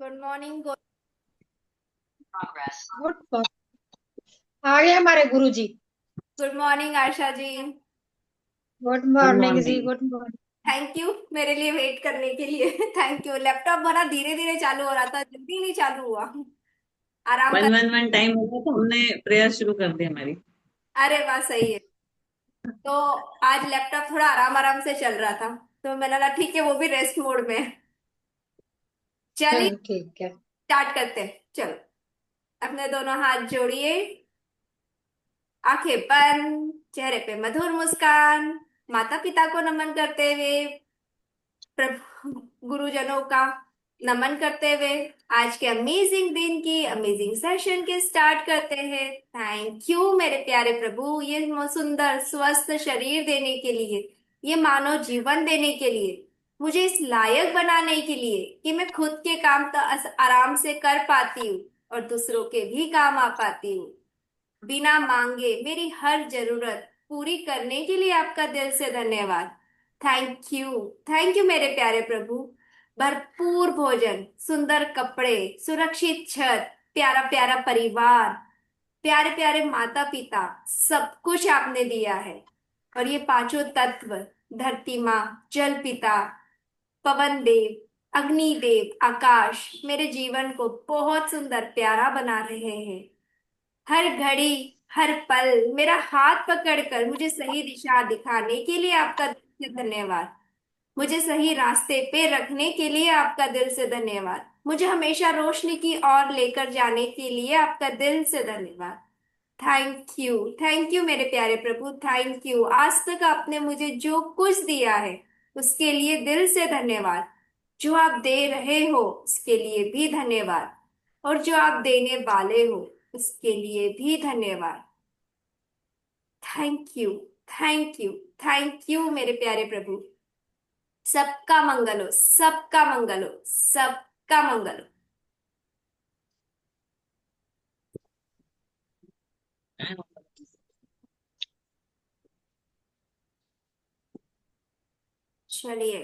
Good morning. Good. आ गए हमारे गुरुजी। Good morning Asha ji. Good good morning जी, morning. Good morning. Thank you मेरे लिए वेट करने के लिए। Thank you. लैपटॉप बड़ा धीरे धीरे चालू हो रहा था, जल्दी नहीं चालू हुआ। आराम वन कर। वन वन टाइम हो गया तो हमने प्रेयर शुरू कर दी हमारी। अरे वाह, सही है। तो आज लैपटॉप थोड़ा आराम आराम से चल रहा था, तो मैंने कहा ठीक है, वो भी रेस्ट मोड में है। चलिए चलो ठीक है। स्टार्ट करते हैं। चलो, अपने दोनों हाथ जोड़िए, आंखें बंद, चेहरे पे मधुर मुस्कान, माता पिता को नमन करते हुए, प्रभु गुरुजनों का नमन करते हुए आज के अमेजिंग दिन की अमेजिंग सेशन के स्टार्ट करते हैं। थैंक यू मेरे प्यारे प्रभु, ये सुंदर स्वस्थ शरीर देने के लिए, ये मानव जीवन देने के लिए, मुझे इस लायक बनाने के लिए कि मैं खुद के काम तो आराम से कर पाती हूँ और दूसरों के भी काम आ पाती हूँ। बिना मांगे मेरी हर जरूरत पूरी करने के लिए आपका दिल से धन्यवाद। Thank you. थैंक यू मेरे प्यारे प्रभु। भरपूर भोजन, सुंदर कपड़े, सुरक्षित छत, प्यारा प्यारा परिवार, प्यारे प्यारे माता पिता, सब कुछ आपने दिया है। और ये पांचों तत्व, धरती माँ, जल पिता, पवन देव, अग्नि देव, आकाश, मेरे जीवन को बहुत सुंदर प्यारा बना रहे हैं। हर घड़ी, हर पल मेरा हाथ पकड़कर मुझे सही दिशा दिखाने के लिए आपका दिल से धन्यवाद। मुझे सही रास्ते पे रखने के लिए आपका दिल से धन्यवाद। मुझे हमेशा रोशनी की ओर लेकर जाने के लिए आपका दिल से धन्यवाद। Thank you. थैंक यू मेरे प्यारे प्रभु, थैंक यू। आज तक आपने मुझे जो कुछ दिया है उसके लिए दिल से धन्यवाद। जो आप दे रहे हो उसके लिए भी धन्यवाद, और जो आप देने वाले हो उसके लिए भी धन्यवाद। Thank you. Thank you. Thank you मेरे प्यारे प्रभु। सबका मंगल हो, सबका मंगल हो, सबका मंगल हो। चलिए,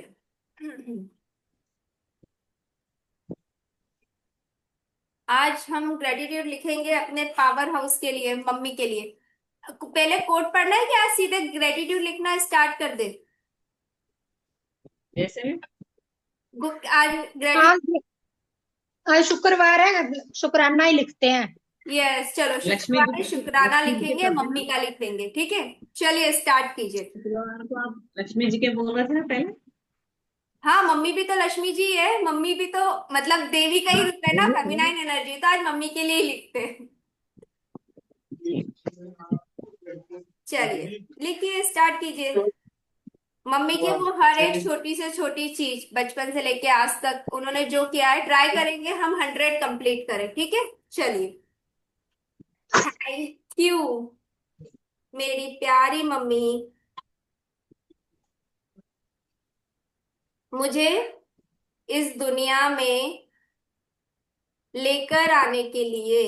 आज हम ग्रेटिट्यूड लिखेंगे अपने पावर हाउस के लिए, मम्मी के लिए। पहले कोट पढ़ना है कि आज सीधे ग्रेटिट्यूड लिखना स्टार्ट कर दे? जैसे भी। आज ग्रेटिट्यूड। आज आज शुक्रवार है, शुक्राना ही लिखते हैं। यस, चलो लक्ष्मी शुक्रवार जी में की शुक्राना लक्ष्मी जी के लिखेंगे, शब्द है मम्मी ना। का लिख देंगे, ठीक है। चलिए स्टार्ट कीजिए। शुक्रवार को आप लक्ष्मी जी के बोल रहे थे ना पहले। हाँ, मम्मी भी तो लक्ष्मी जी है, मम्मी भी तो मतलब देवी का ही हाँ, रूप है ना, बोलिए बोलिए। फेमिनाइन एनर्जी, तो आज मम्मी के लिए ही लिखते हैं। जी। चलिए लिखिए, स्टार्ट कीजिए। मम्मी की वो हर एक छोटी से छोटी चीज बचपन से लेके आज तक उन्होंने जो किया है, ट्राई करेंगे हम 100 कंप्लीट करें, ठीक है। चलिए। थैंक यू मेरी प्यारी मम्मी, मुझे इस दुनिया में लेकर आने के लिए।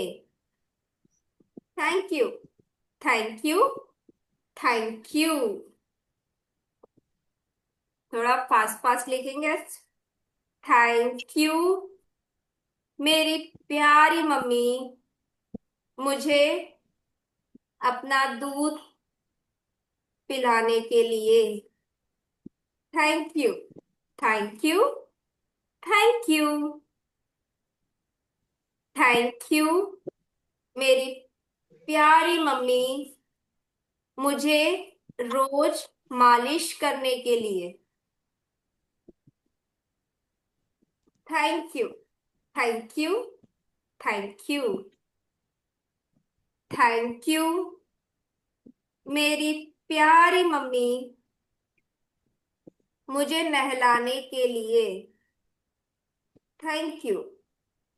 Thank you. Thank you. Thank you. थोड़ा फास्ट फास्ट लिखेंगे। थैंक यू मेरी प्यारी मम्मी, मुझे अपना दूध पिलाने के लिए। Thank you. Thank you. Thank you. Thank you मेरी प्यारी मम्मी, मुझे रोज मालिश करने के लिए। Thank you. Thank you. Thank you. Thank you मेरी प्यारी मम्मी, मुझे नहलाने के लिए। Thank you.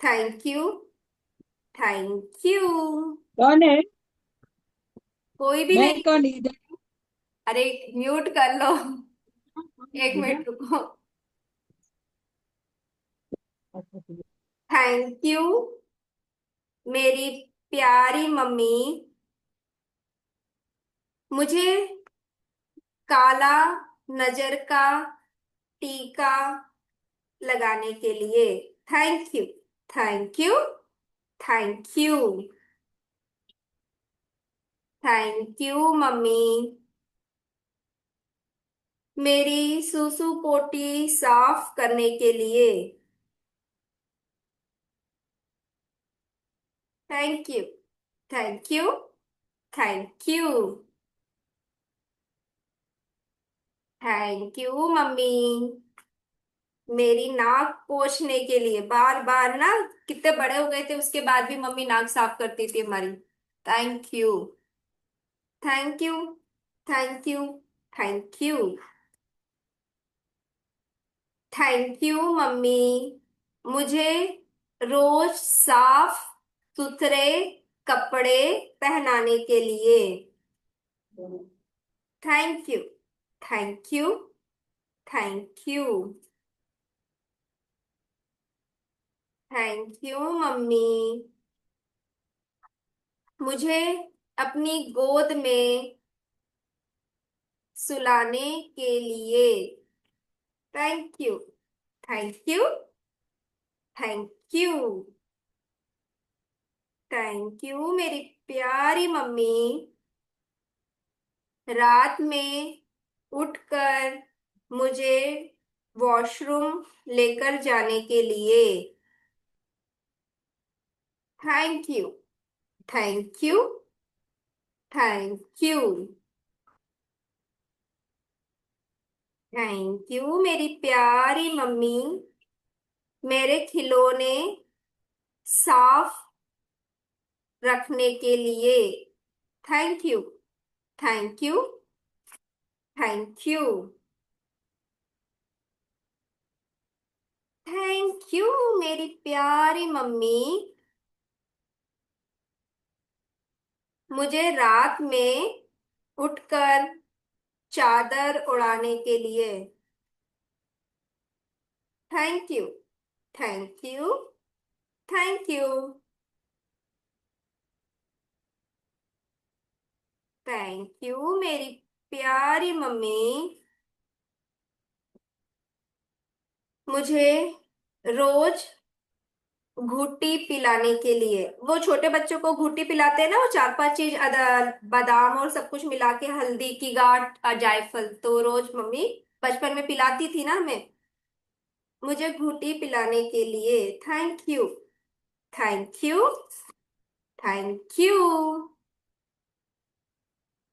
Thank you. Thank you. कौन है? कोई भी मैं नहीं। कौन इधर? अरे म्यूट कर लो। एक मिनट रुको। अच्छा ठीक है। थैंक यू मेरी प्यारी मम्मी, मुझे काला नजर का टीका लगाने के लिए। Thank you. Thank you. Thank you. Thank you mummy, मेरी सूसू पोटी साफ करने के लिए। Thank you. Thank you. Thank you. Thank you mummy, मेरी नाक पोंछने के लिए। बार बार ना, कितने बड़े हो गए थे उसके बाद भी मम्मी नाक साफ करती थी हमारी। Thank you. Thank you. Thank you. Thank you. Thank you mummy, मुझे रोज साफ सुथरे कपड़े पहनाने के लिए। Thank you. Thank you. Thank you. Thank you mummy, मुझे अपनी गोद में सुलाने के लिए। Thank you. Thank you. Thank you. Thank you मेरी प्यारी मम्मी, रात में उठकर मुझे वॉशरूम लेकर जाने के लिए। Thank you. Thank you. Thank you. Thank you मेरी प्यारी मम्मी, मेरे खिलौने साफ रखने के लिए। Thank you. Thank you. Thank you. Thank you मेरी प्यारी मम्मी, मुझे रात में उठकर चादर उड़ाने के लिए। Thank you. Thank you. Thank you. Thank you मेरी प्यारी मम्मी, मुझे रोज घूटी पिलाने के लिए। वो छोटे बच्चों को घूटी पिलाते हैं ना, वो चार पांच चीज बादाम और सब कुछ मिला के, हल्दी की गांठ और जायफल, तो रोज मम्मी बचपन में पिलाती थी ना हमें। मुझे घूटी पिलाने के लिए। Thank you. Thank you. Thank you.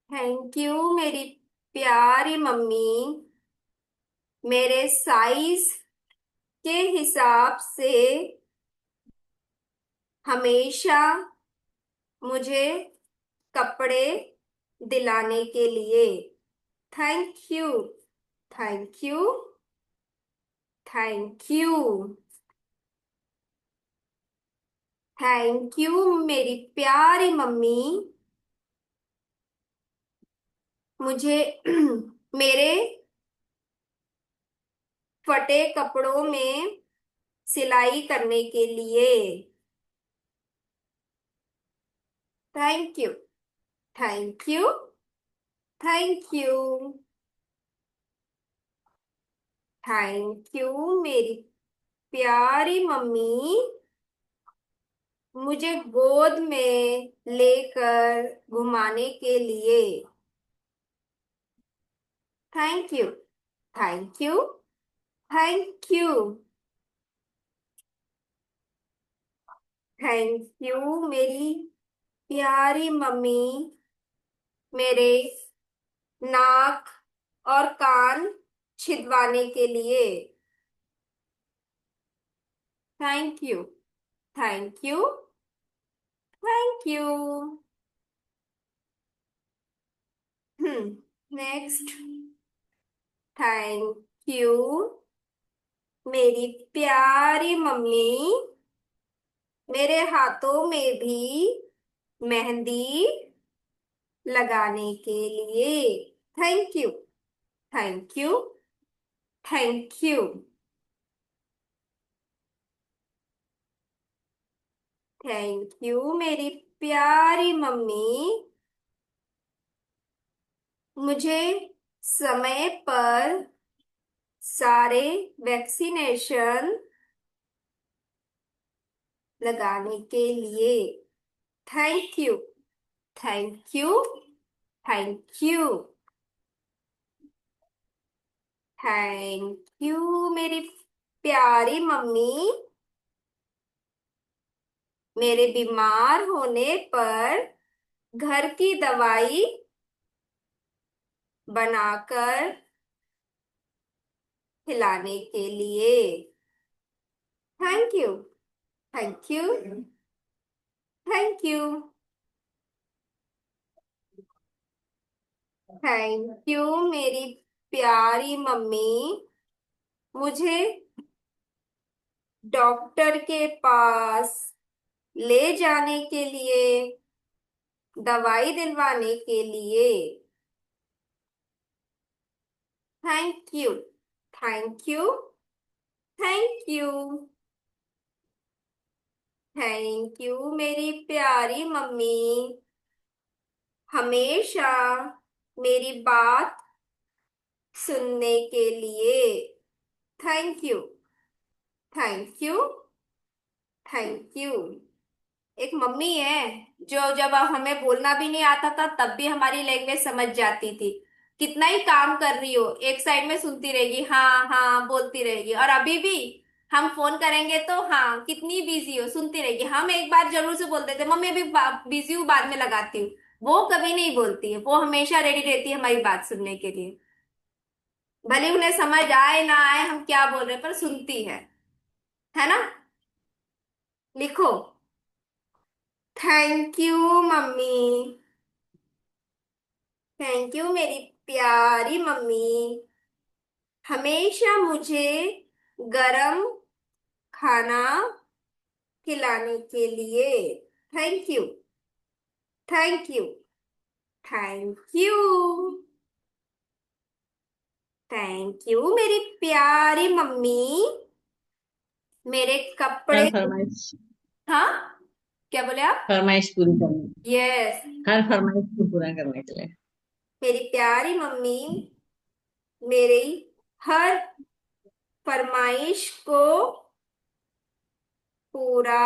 Thank you मेरी प्यारी मम्मी, मेरे साइज के हिसाब से हमेशा मुझे कपड़े दिलाने के लिए। Thank you. Thank you. Thank you. Thank you मेरी प्यारी मम्मी, मुझे मेरे फटे कपड़ों में सिलाई करने के लिए। Thank you. Thank you. Thank you. Thank you मेरी प्यारी मम्मी, मुझे गोद में लेकर घुमाने के लिए। Thank you. Thank you. Thank you. Thank you मेरी प्यारी मम्मी, मेरे नाक और कान छिदवाने के लिए। Thank you. Thank you. Thank you. Next. Thank you मेरी प्यारी मम्मी, मेरे हाथों में भी मेहंदी लगाने के लिए। Thank you. Thank you. Thank you. Thank you मेरी प्यारी मम्मी, मुझे समय पर सारे वैक्सीनेशन लगाने के लिए। Thank you. Thank you. Thank you. Thank you मेरी प्यारी मम्मी, मेरे बीमार होने पर घर की दवाई बनाकर खिलाने के लिए। Thank you. Thank you. Thank you. Thank you मेरी प्यारी मम्मी, मुझे डॉक्टर के पास ले जाने के लिए, दवाई दिलवाने के लिए। Thank you. Thank you. Thank you. Thank you मेरी प्यारी मम्मी, हमेशा मेरी बात सुनने के लिए। Thank you. Thank you. Thank you. एक मम्मी है जो जब हमें बोलना भी नहीं आता था तब भी हमारी लैंग्वेज समझ जाती थी। कितना ही काम कर रही हो एक साइड में सुनती रहेगी, हाँ हाँ बोलती रहेगी। और अभी भी हम फोन करेंगे तो हाँ कितनी बिजी हो सुनती रहेगी। हम एक बार जरूर से बोल देते मम्मी अभी बिजी हूँ बाद में लगाती हूँ। वो कभी नहीं बोलती है, वो हमेशा रेडी रहती है हमारी बात सुनने के लिए। भले उन्हें समझ आए ना आए हम क्या बोल रहे हैं पर सुनती है ना। लिखो। Thank you mummy. Thank you मेरी प्यारी मम्मी, हमेशा मुझे गरम खाना खिलाने के लिए। Thank you. Thank you. Thank you. Thank you मेरी प्यारी मम्मी, मेरे हर कपड़े। फरमाइश हाँ, क्या बोले आप? फरमाइश पूरी करनी। यस। हर फरमाइश को पूरा करने के लिए। मेरी प्यारी मम्मी मेरी हर फरमाइश को पूरा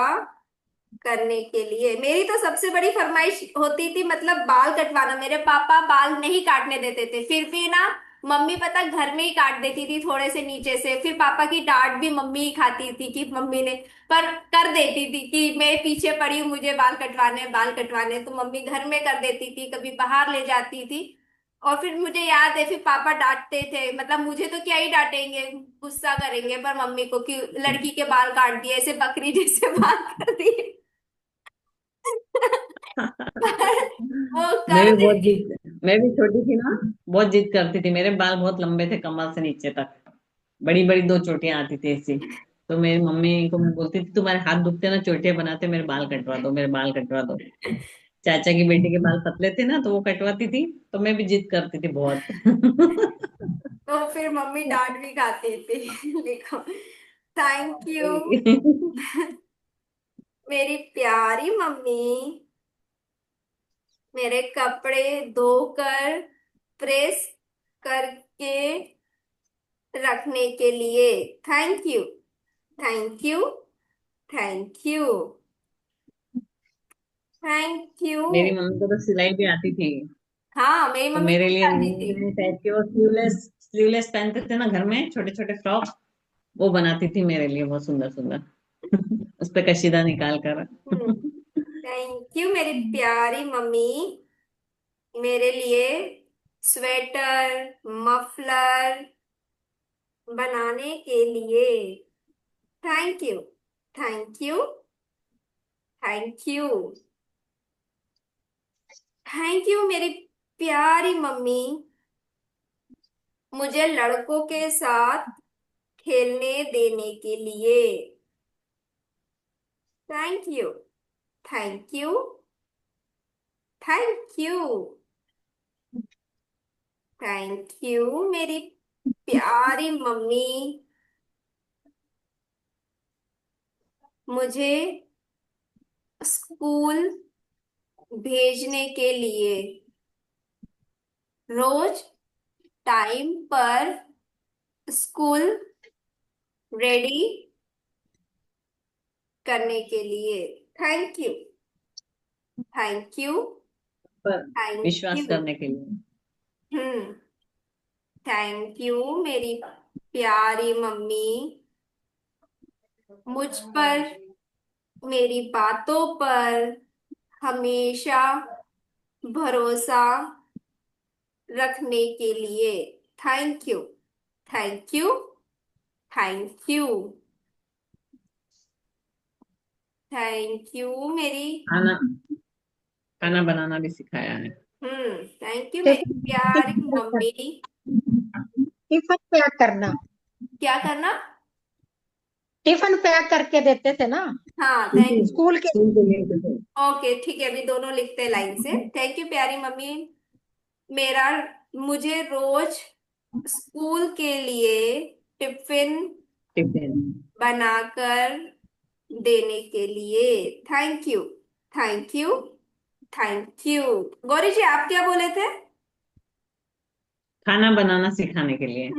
करने के लिए। मेरी तो सबसे बड़ी फरमाइश होती थी मतलब बाल कटवाना। मेरे पापा बाल नहीं काटने देते थे, फिर भी ना मम्मी पता घर में ही काट देती थी थोड़े से नीचे से। फिर पापा की डांट भी मम्मी ही खाती थी कि मम्मी ने, पर कर देती थी कि मैं पीछे पड़ी हूँ मुझे बाल कटवाने हैं, बाल कटवाने हैं। तो मम्मी घर में कर देती थी, कभी बाहर ले जाती थी। और फिर मुझे याद है फिर पापा डांटते थे, मतलब मुझे तो क्या ही डांटेंगे, गुस्सा करेंगे, पर मम्मी को कि लड़की के बाल काट दिए, ऐसे बकरी जैसे बाल कर दिए। वो मैं कर भी बहुत देती। जिद मैं भी छोटी थी ना, बहुत जिद करती थी। मेरे बाल बहुत लंबे थे कमर से नीचे तक, बड़ी बड़ी दो चोटियां आती थी ऐसी। तो मेरी मम्मी को मैं बोलती थी तुम्हारे हाथ दुखते ना चोटियां बनाते, मेरे बाल कटवा दो, मेरे बाल कटवा दो। चाचा की बेटी के बाल पतले थे ना तो वो कटवाती थी, तो मैं भी जिद करती थी बहुत। तो फिर मम्मी डांट भी खाती थी। लिखो। थैंक यू मेरी प्यारी मम्मी, मेरे कपड़े धोकर प्रेस करके रखने के लिए। Thank you. Thank you. Thank you. Thank you. मेरी मम्मी को तो सिलाई भी आती थी। हाँ मेरी तो मम्मी मेरे को भी लिए आती थी। नए नए टाइप के वो स्लीवलेस स्लीवलेस पहनते थे ना घर में, छोटे छोटे फ्रॉक, वो बनाती थी मेरे लिए बहुत सुंदर सुंदर। उस पे कशीदा निकाल कर। थैंक यू मेरी प्यारी मम्मी, मेरे लिए स्वेटर मफलर बनाने के लिए। Thank you. Thank you. Thank you. Thank you मेरी प्यारी मम्मी, मुझे लड़कों के साथ खेलने देने के लिए। Thank you. Thank you. Thank you. Thank you मेरी प्यारी मम्मी, मुझे स्कूल भेजने के लिए। रोज टाइम पर स्कूल रेडी करने के लिए। Thank you. Thank you. पर थैंक विश्वास यू। करने के लिए। हम्म। थैंक यू मेरी प्यारी मम्मी, मुझ पर, मेरी बातों पर हमेशा भरोसा रखने के लिए। Thank you. Thank you. Thank you. Thank you मेरी। खाना खाना बनाना भी सिखाया है। थैंक यू मेरी टिफिन प्यारी मम्मी। टिफिन पैक करना। क्या करना? टिफिन पैक करके देते थे ना हाँ, थैंक। स्कूल के। स्कूल के लिए तो। ओके, ठीक है, अभी दोनों लिखते हैं लाइन से। थैंक यू प्यारी मम्मी, मेरा, मुझे रोज स्कूल के लिए टिफिन टिफिन। बनाकर देने के लिए। Thank you. Thank you. Thank you. Gauri ji, आप क्या बोले थे? खाना बनाना सिखाने के लिए।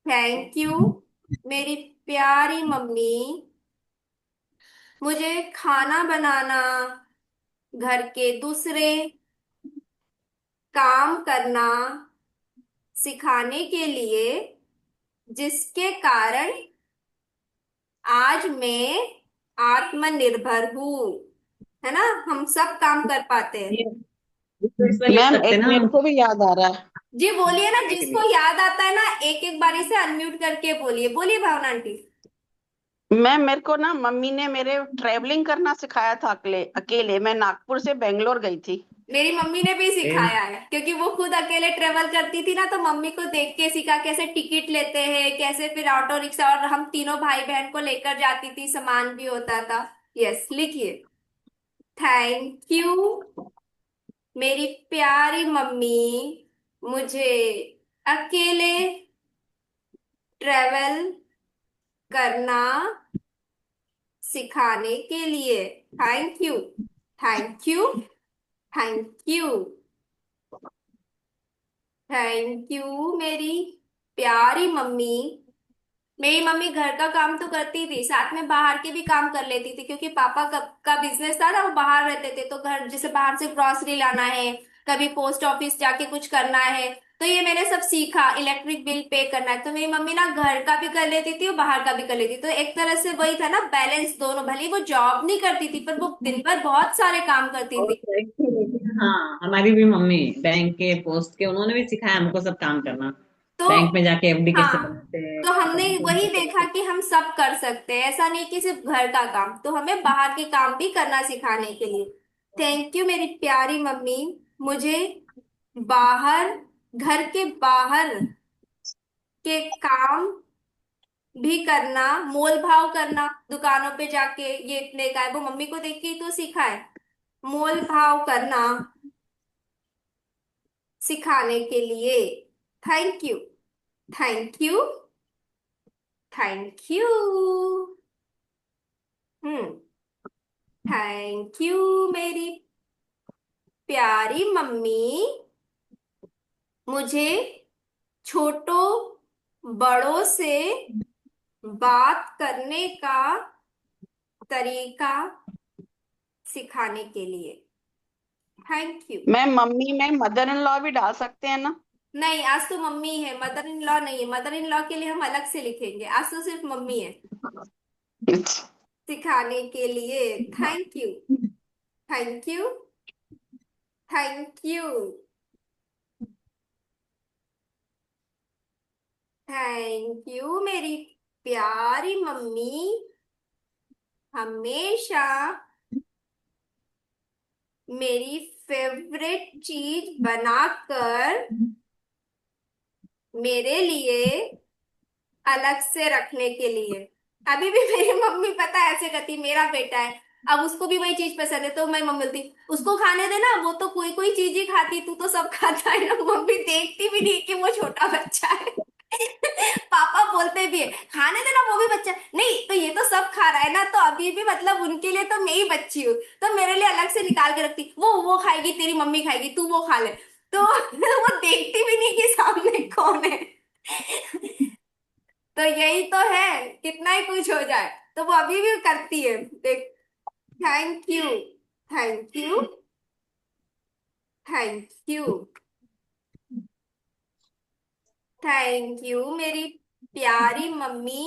थैंक यू मेरी प्यारी मम्मी, मुझे खाना बनाना, घर के दूसरे काम करना सिखाने के लिए, जिसके कारण आज मैं आत्मनिर्भर हूँ। है ना, हम सब काम कर पाते हैं। ये इसमें लिख मैम सकते एक ना मेरे हम को भी याद आ रहा है। जी बोलिए ना, खाने के जिसको लिए। याद आता है ना एक एक बारी से अनम्यूट करके बोलिए। बोलिए भावना आंटी। मैम मेरे को ना मम्मी ने मेरे ट्रेवलिंग करना सिखाया था अकेले अकेले। मैं नागपुर से बेंगलोर गई थी। मेरी मम्मी ने भी ए, सिखाया है, क्योंकि वो खुद अकेले ट्रेवल करती थी ना, तो मम्मी को देख के सीखा कैसे टिकट लेते हैं, कैसे फिर ऑटो रिक्शा, और हम तीनों भाई बहन को लेकर जाती थी, सामान भी होता था। यस, लिखिए। थैंक यू मेरी प्यारी मम्मी, मुझे अकेले ट्रेवल करना सिखाने के लिए। Thank you. Thank you. Thank you. Thank you मेरी प्यारी मम्मी, मेरी मम्मी घर का काम तो करती थी, साथ में बाहर के भी काम कर लेती थी, क्योंकि पापा का बिजनेस था ना, वो बाहर रहते थे, तो घर जैसे बाहर से ग्रोसरी लाना है, कभी पोस्ट ऑफिस जाके कुछ करना है, तो ये मैंने सब सीखा। इलेक्ट्रिक बिल पे करना है, तो मेरी मम्मी ना घर का भी कर लेती थी और बाहर का भी कर लेती थी, तो एक तरह से वही था ना, बैलेंस दोनों। भले ही वो जॉब नहीं करती थी, पर वो दिन भर बहुत सारे काम करती और थी। हाँ, हमारी भी मम्मी बैंक के पोस्ट के, उन्होंने भी सिखाया हमको सब काम करना। तो बैंक में जाके एफडी कैसे हाँ, बनाते हैं, तो हमने सब वही कैसे देखा कि हम सब कर सकते हैं, ऐसा नहीं कि सिर्फ घर का काम, तो हमें बाहर के काम भी करना सिखाने के लिए। थैंक यू मेरी प्यारी मम्मी, मुझे बाहर, घर के बाहर के काम भी करना, मोल भाव करना, दुकानों पे जाके ये इतने का है, वो मम्मी को देख के ही तो सीखा है। मोल भाव करना सिखाने के लिए। Thank you. Thank you. Thank you. Hmm. Thank you मेरी प्यारी मम्मी, मुझे छोटों बड़ों से बात करने का तरीका सिखाने के लिए। Thank you. मैम मम्मी में मदर इन लॉ भी डाल सकते हैं ना? नहीं, आज तो मम्मी है, मदर इन लॉ नहीं है। मदर इन लॉ के लिए हम अलग से लिखेंगे, आज तो सिर्फ मम्मी है सिखाने के लिए। Thank you. Thank you. Thank you. Thank you मेरी प्यारी मम्मी, हमेशा मेरी फेवरेट चीज बनाकर मेरे लिए अलग से रखने के लिए। अभी भी मेरी मम्मी पता है ऐसे करती, मेरा बेटा है, अब उसको भी वही चीज पसंद है, तो मैं मम्मी बोलती उसको खाने देना, वो तो कोई कोई चीज ही खाती, तू तो सब खाता है ना। मम्मी देखती भी नहीं कि वो छोटा बच्चा है। पापा बोलते भी है खाने देना, वो भी बच्चा है। नहीं तो ये तो सब खा रहा है ना, तो अभी भी मतलब उनके लिए तो मैं ही बच्ची हूँ, तो मेरे लिए अलग से निकाल के रखती, वो खाएगी, तेरी मम्मी खाएगी, तू वो खा ले। तो वो देखती भी नहीं कि सामने कौन है। तो यही तो है, कितना ही कुछ हो जाए। तो वो अभी भी करती है, देख। Thank you, thank you, thank you, thank you मेरी प्यारी मम्मी,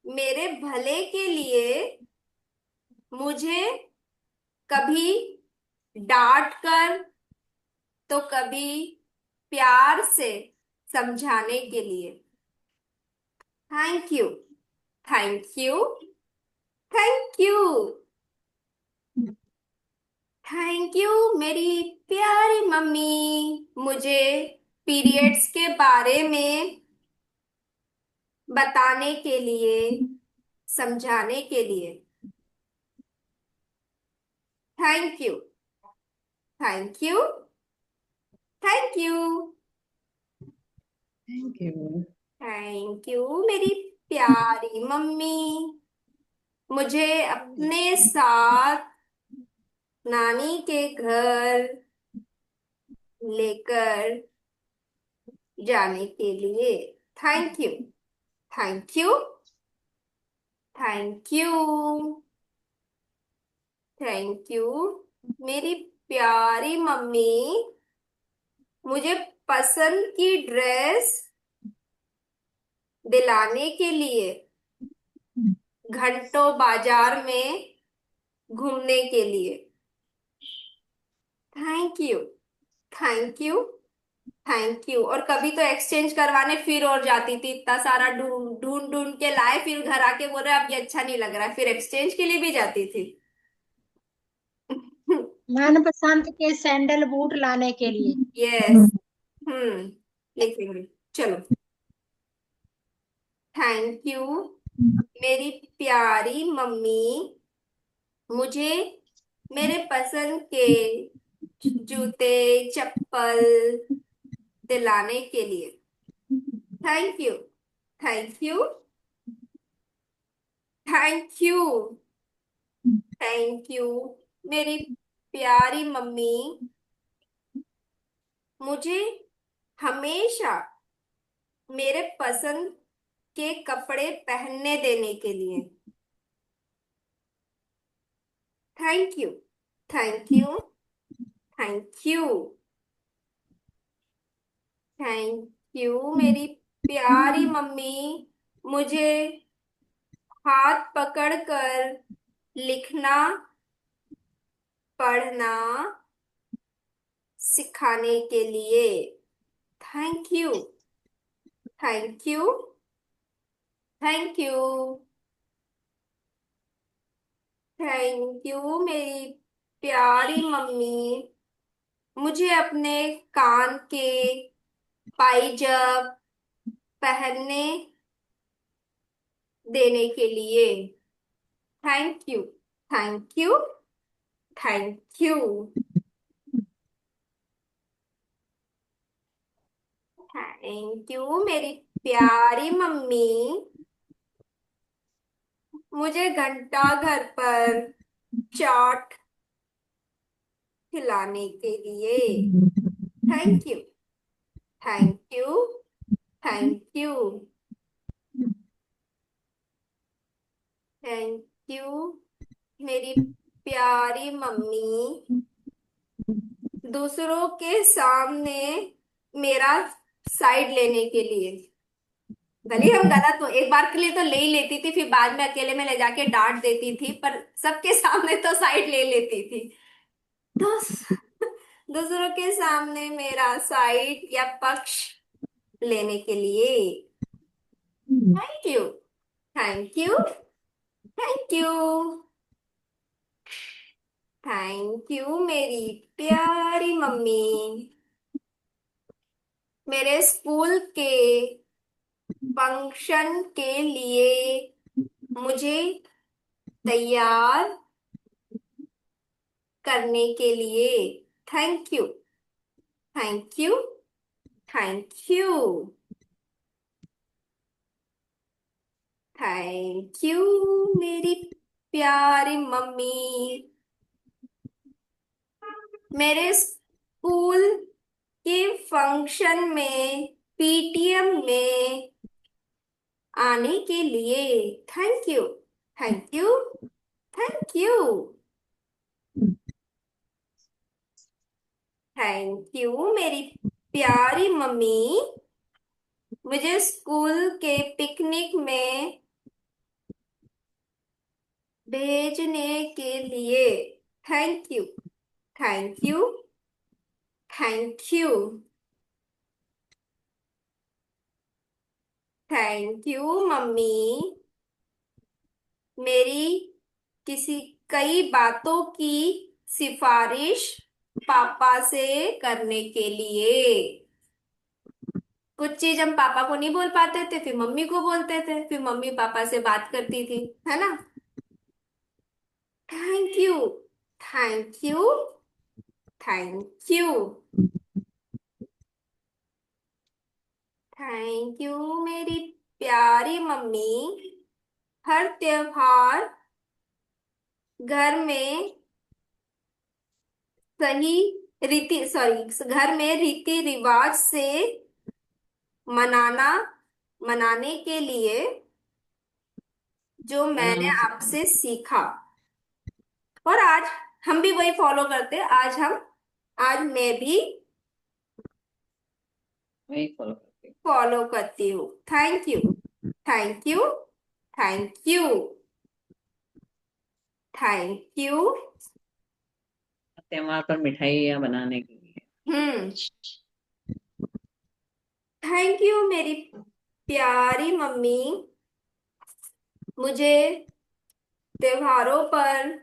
मेरे भले के लिए मुझे कभी डांट कर तो कभी प्यार से समझाने के लिए। Thank you, thank you, thank you, thank you मेरी प्यारी मम्मी, मुझे पीरियड्स के बारे में बताने के लिए, समझाने के लिए। Thank you, thank you, thank you, thank you. Thank you मेरी प्यारी मम्मी, मुझे अपने साथ नानी के घर लेकर जाने के लिए। Thank you, thank you, thank you, thank you मेरी प्यारी मम्मी, मुझे पसंद की ड्रेस दिलाने के लिए, घंटों बाजार में घूमने के लिए। Thank you, thank you, thank you. और कभी तो एक्सचेंज करवाने फिर और जाती थी, इतना सारा ढूंढ ढूंढ ढूंढ के लाए, फिर घर आके बोल रहे अब ये अच्छा नहीं लग रहा है, फिर एक्सचेंज के लिए भी जाती थी। मनपसंद के सैंडल बूट लाने के लिए। यस। लिखेंगे। चलो। थैंक यू मेरी प्यारी मम्मी, मुझे मेरे पसंद के जूते चप्पल दिलाने के लिए। Thank you, thank you, thank you, thank you मेरी प्यारी मम्मी, मुझे हमेशा मेरे पसंद के कपड़े पहनने देने के लिए। Thank you, thank you, thank you, thank you मेरी प्यारी मम्मी, मुझे हाथ पकड़कर लिखना पढ़ना सिखाने के लिए। Thank you, thank you, thank you, thank you मेरी प्यारी मम्मी, मुझे अपने कान के पाइजब पहनने देने के लिए। Thank you, thank you, thank you, thank you मेरी प्यारी मम्मी, मुझे घंटा घर पर चाट खिलाने के लिए। Thank you, thank you, thank you, thank you मेरी प्यारी मम्मी, दूसरों के सामने मेरा साइड लेने के लिए। भले ही हम गलत हो, एक बार के लिए तो ले ही लेती थी, फिर बाद में अकेले में ले जाके डांट देती थी, पर सबके सामने तो साइड ले लेती थी। तो दूसरों के सामने मेरा साइड या पक्ष लेने के लिए। Thank you, thank you, thank you, thank you मेरी प्यारी मम्मी, मेरे स्कूल के फंक्शन के लिए मुझे तैयार करने के लिए। Thank you, thank you, thank you, thank you मेरी प्यारी मम्मी, मेरे स्कूल के फंक्शन में, पीटीएम में आने के लिए। Thank you, thank you, thank you, thank you मेरी प्यारी मम्मी, मुझे स्कूल के पिकनिक में भेजने के लिए। Thank you, thank you, thank you, thank you mummy, मेरी किसी कई बातों की सिफारिश पापा से करने के लिए। कुछ चीज हम पापा को नहीं बोल पाते थे, फिर मम्मी को बोलते थे, फिर मम्मी पापा से बात करती थी, है ना। Thank you, thank you, thank you, thank you मेरी प्यारी मम्मी, हर त्योहार घर में सही घर में रीति रिवाज से मनाना मनाने के लिए जो मैंने मनाना सिखाना, आपसे सीखा, और आज हम भी वही फॉलो करते हैं। आज मैं भी वही फॉलो करती हूँ। फॉलो करती हूँ। Thank you, thank you, thank you, thank you. त्योहार पर मिठाइयाँ बनाने के लिए। हम्म। थैंक यू मेरी प्यारी मम्मी, मुझे त्योहारों पर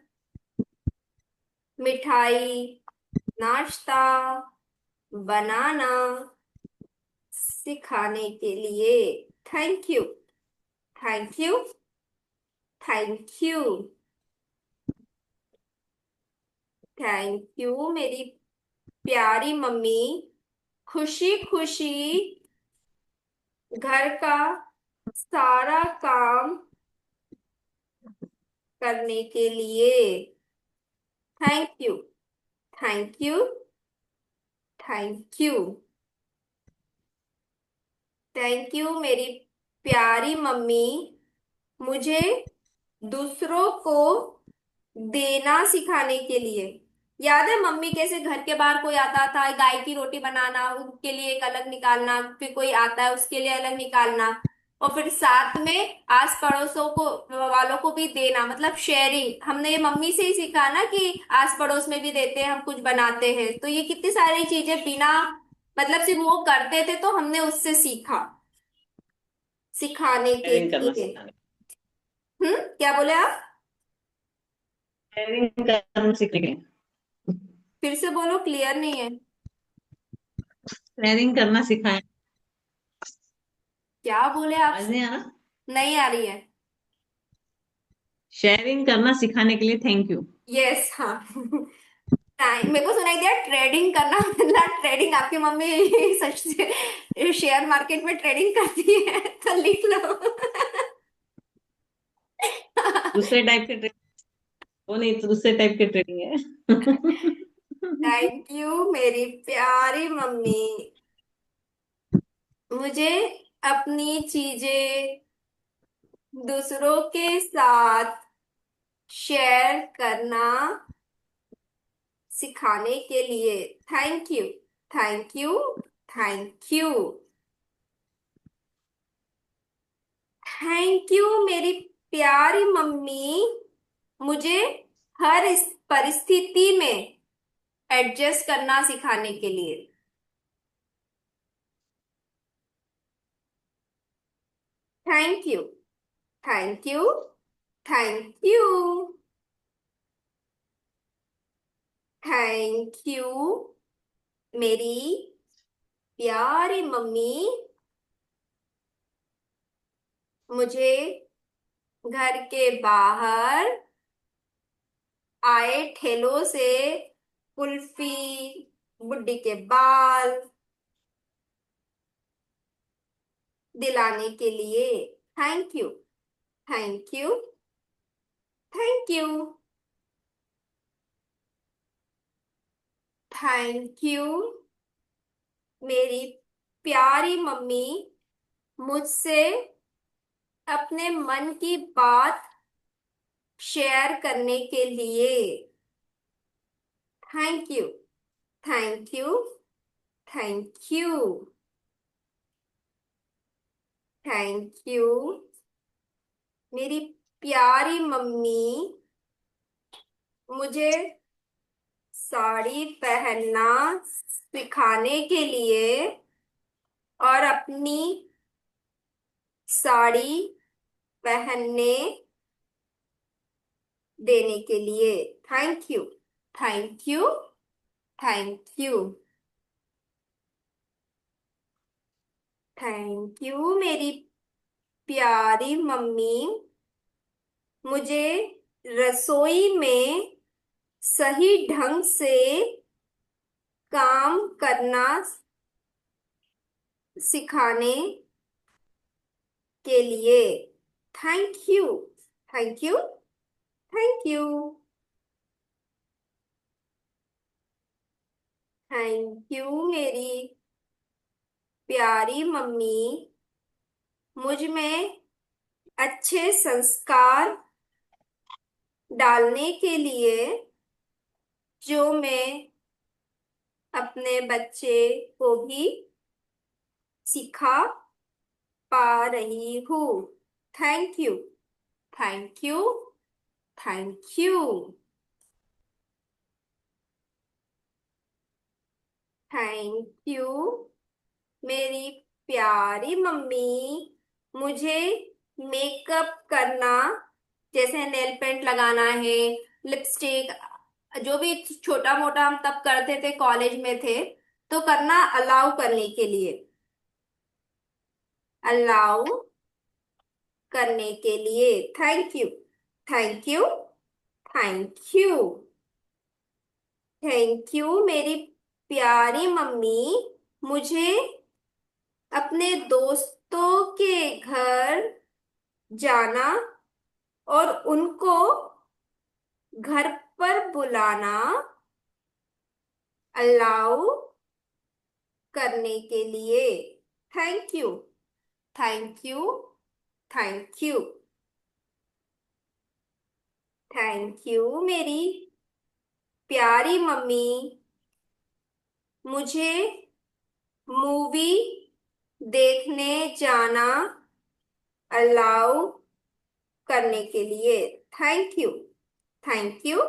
मिठाई, नाश्ता बनाना सिखाने के लिए। Thank you, thank you, thank you, thank you मेरी प्यारी मम्मी, खुशी खुशी घर का सारा काम करने के लिए। Thank you, thank you, thank you, thank you मेरी प्यारी मम्मी, मुझे दूसरों को देना सिखाने के लिए। याद है मम्मी कैसे घर के बाहर कोई आता था, गाय की रोटी बनाना, उसके लिए एक अलग निकालना, फिर कोई आता है उसके लिए अलग निकालना, और फिर साथ में आस पड़ोसों को वालों को भी देना, मतलब शेयरिंग। हमने ये मम्मी से ही सीखा ना कि आस पड़ोस में भी देते हैं, हम कुछ बनाते हैं, तो ये कितनी सारी चीजें बिना मतलब सिर्फ वो करते थे तो हमने उससे सीखा, सिखाने के शेयरिंग करना लिए। सिखाने, क्या बोले आप? शेयरिंग करना सीखने के लिए। फिर से बोलो, क्लियर नहीं है। शेयरिंग करना सिखाया। क्या बोले आप? आज नहीं आ रहा। नहीं आ रही है। शेयरिंग करना सिखाने के लिए थैंक यू। यस, हाँ। मेरे को सुनाई दिया ट्रेडिंग करना, मतलब ट्रेडिंग आपकी मम्मी सच से शेयर मार्केट में ट्रेडिंग करती है, तो लिख लो। दूसरे टाइप के ट्रेडिंग, वो नहीं तो दूसरे टाइप के ट्रेडिंग है। थैंक यू मेरी प्यारी मम्मी, मुझे अपनी चीजें दूसरों के साथ शेयर करना सिखाने के लिए। Thank you, thank you, thank you, thank you मेरी प्यारी मम्मी, मुझे हर इस परिस्थिति में एडजस्ट करना सिखाने के लिए। Thank you, thank you, thank you, thank you मेरी प्यारी मम्मी, मुझे घर के बाहर आए ठेलों से कुल्फी, बुड्ढी के बाल दिलाने के लिए। Thank you, thank you, thank you, thank you मेरी प्यारी मम्मी, मुझसे अपने मन की बात शेयर करने के लिए। Thank you. Thank you. Thank you. Thank you मेरी प्यारी मम्मी मुझे साड़ी पहनना सिखाने के लिए और अपनी साड़ी पहनने देने के लिए। Thank you. Thank you. Thank you. Thank you मेरी प्यारी मम्मी मुझे रसोई में सही ढंग से काम करना सिखाने के लिए। Thank you. Thank you. Thank you. Thank you मेरी प्यारी मम्मी मुझ में अच्छे संस्कार डालने के लिए जो मैं अपने बच्चे को भी सिखा पा रही हूँ। Thank you. Thank you. Thank you. Thank you मेरी प्यारी मम्मी मुझे मेकअप करना, जैसे नेल पेंट लगाना है, लिपस्टिक, जो भी छोटा मोटा हम तब करते थे कॉलेज में थे, तो करना अलाउ करने के लिए। अलाउ करने के लिए। Thank you. Thank you. Thank you. Thank you मेरी प्यारी मम्मी मुझे अपने दोस्तों के घर जाना और उनको घर पर बुलाना अलाउ करने के लिए। Thank you. Thank you. Thank you. Thank you मेरी प्यारी मम्मी मुझे मूवी देखने जाना अलाउ करने के लिए। Thank you. Thank you.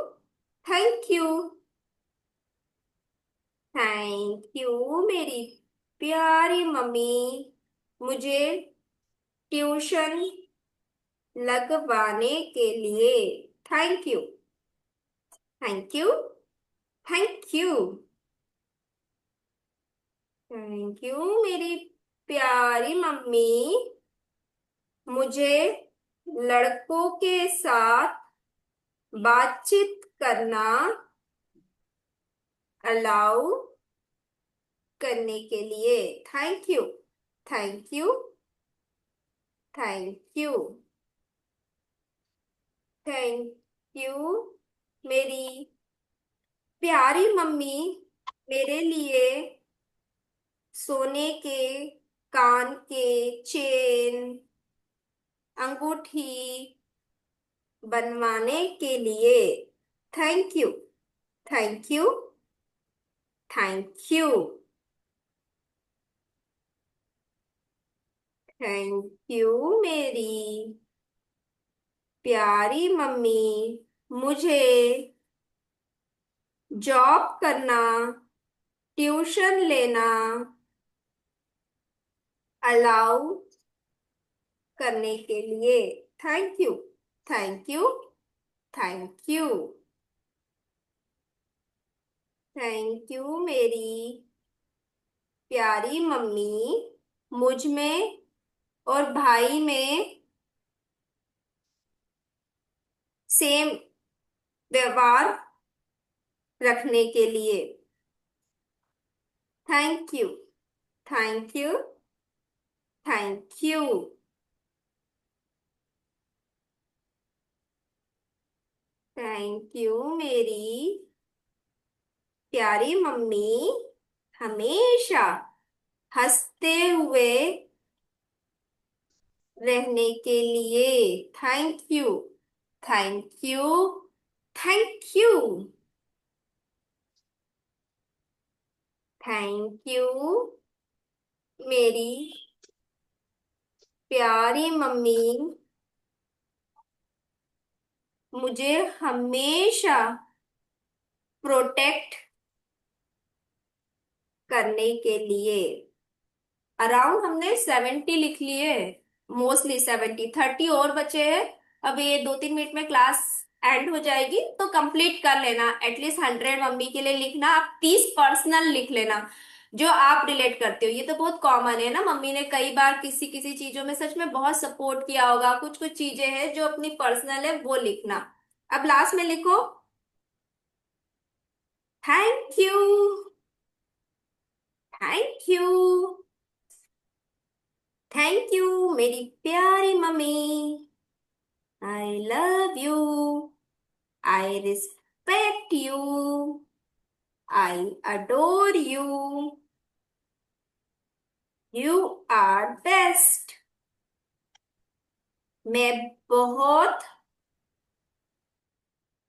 Thank you. Thank you मेरी प्यारी मम्मी मुझे ट्यूशन लगवाने के लिए। Thank you. Thank you. Thank you. Thank you मेरी प्यारी मम्मी मुझे लड़कों के साथ बातचीत करना अलाउ करने के लिए। Thank you. Thank you. Thank you. Thank you मेरी प्यारी मम्मी मेरे लिए सोने के कान के चेन, अंगूठी बनवाने के लिए। Thank you. Thank you. Thank you. Thank you मेरी प्यारी मम्मी मुझे जॉब करना, ट्यूशन लेना अलाउ करने के लिए। Thank you. Thank you. Thank you. Thank you मेरी प्यारी मम्मी मुझ में और भाई में सेम व्यवहार रखने के लिए। Thank you. Thank you. Thank you. Thank you मेरी प्यारी मम्मी हमेशा हंसते हुए रहने के लिए। Thank you, thank you, thank you, thank you मेरी प्यारी मम्मी, मुझे हमेशा प्रोटेक्ट करने के लिए। अराउंड हमने 70 लिख लिए, मोस्टली 70, 30 और बचे हैं। अब ये 2-3 मिनट में क्लास एंड हो जाएगी तो कंप्लीट कर लेना। एटलीस्ट 100 मम्मी के लिए लिखना, आप 30 पर्सनल लिख लेना जो आप रिलेट करते हो। ये तो बहुत कॉमन है ना, मम्मी ने कई बार किसी किसी चीजों में सच में बहुत सपोर्ट किया होगा। कुछ कुछ चीजें हैं जो अपनी पर्सनल है, वो लिखना। अब लास्ट में लिखो thank you, thank you, thank you मेरी प्यारी mummy, I love you, I respect you, I adore you, you are best. मैं बहुत